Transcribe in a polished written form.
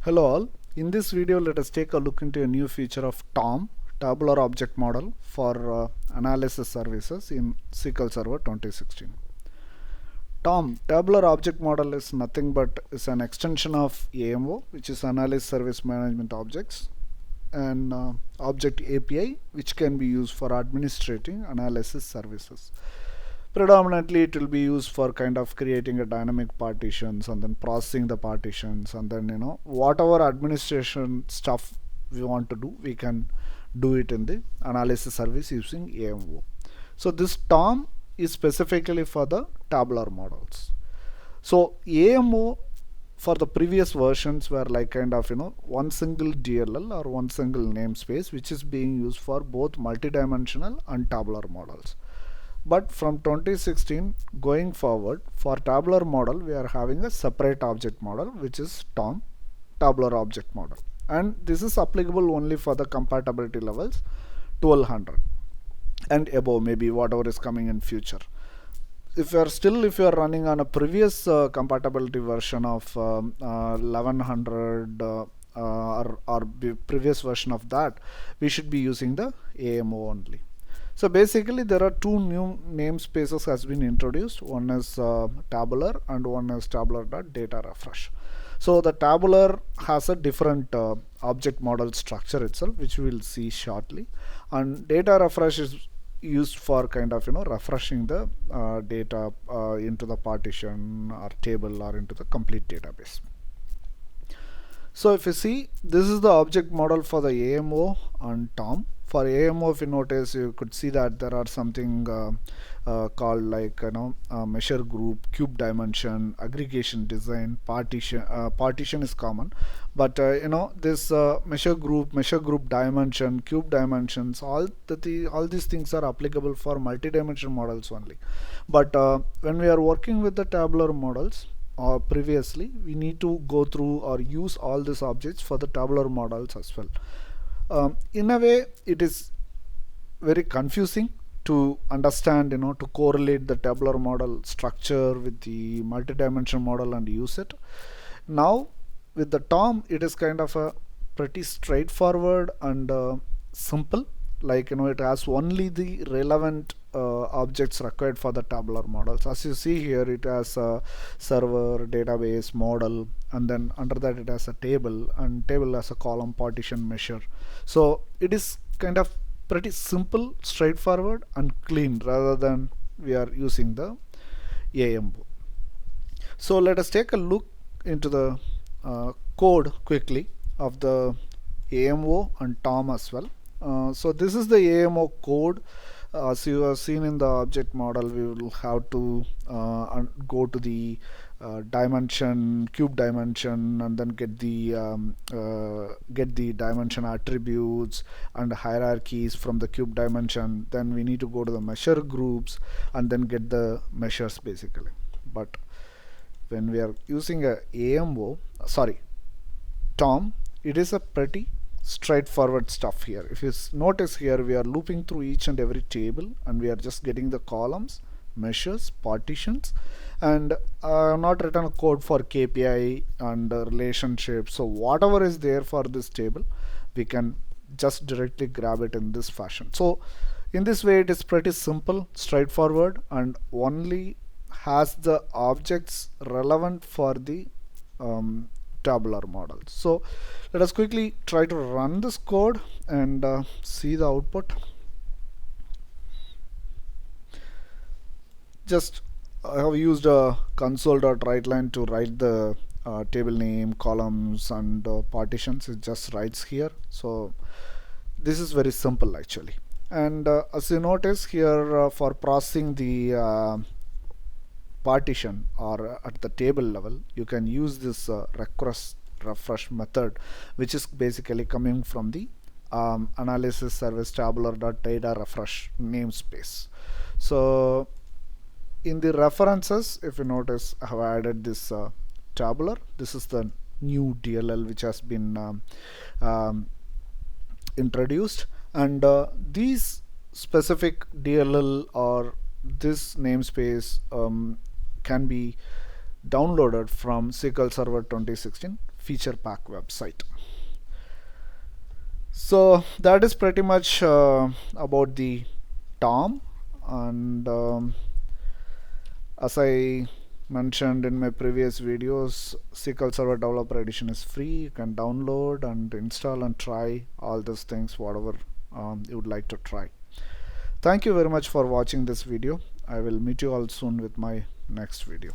Hello all. In this video, let us take a look into a new feature of TOM, Tabular Object Model for Analysis Services in SQL Server 2016. TOM, Tabular Object Model is nothing but is an extension of AMO, which is Analysis Service Management Objects, and Object API, which can be used for administrating analysis services. Predominantly it will be used for kind of creating a dynamic partitions and then processing the partitions, and then whatever administration stuff we want to do, we can do it in the analysis service using AMO. So this term is specifically for the tabular models. So AMO for the previous versions were like kind of one single DLL or one single namespace, which is being used for both multidimensional and tabular models. But from 2016 going forward, for tabular model we are having a separate object model, which is TOM, tabular object model, and this is applicable only for the compatibility levels 1200 and above, maybe whatever is coming in future. If you are running on a previous compatibility version of 1100 or previous version of that, we should be using the AMO only. So basically there are two new namespaces has been introduced. One is tabular and one is tabular.data refresh. So the tabular has a different object model structure itself, which we will see shortly, and data refresh is used for kind of refreshing the data into the partition or table or into the complete database. So if you see, this is the object model for the AMO and TOM. For AMO, if you notice, you could see that there are something called like measure group, cube dimension, aggregation design, partition. Partition is common, but this measure group dimension, cube dimensions, all these things are applicable for multidimensional models only. But when we are working with the tabular models, or previously, we need to go through or use all these objects for the tabular models as well. In a way, it is very confusing to understand, to correlate the tabular model structure with the multidimensional model and use it. Now with the TOM, it is kind of a pretty straightforward and simple. Like it has only the relevant objects required for the tabular models. As you see here, it has a server, database, model, and then under that it has a table, and table has a column, partition, measure. So it is kind of pretty simple, straightforward and clean, rather than we are using the AMO. So let us take a look into the code quickly of the AMO and TOM as well. So this is the AMO code. As you have seen in the object model, we will have to go to the dimension, cube dimension, and then get the dimension attributes and hierarchies from the cube dimension. Then we need to go to the measure groups and then get the measures basically. But when we are using a TOM, it is a pretty straightforward stuff here. If you notice here, we are looping through each and every table and we are just getting the columns, measures, partitions, and I have not written a code for KPI and relationships. So whatever is there for this table, we can just directly grab it in this fashion. So in this way, it is pretty simple, straightforward, and only has the objects relevant for the tabular models. So let us quickly try to run this code and see the output. Just I have used a console.writeline to write the table name, columns, and partitions. It just writes here. So this is very simple actually. And as you notice here, for processing the partition or at the table level, you can use this request refresh method, which is basically coming from the analysis service tabular.data refresh namespace. So in the references, if you notice, I have added this tabular. This is the new DLL which has been introduced, and these specific DLL or this namespace can be downloaded from SQL Server 2016 feature pack website. So that is pretty much about the Tom. And as I mentioned in my previous videos, SQL Server Developer Edition is free. You can download and install and try all those things, whatever you would like to try. Thank you very much for watching this video. I will meet you all soon with my next video.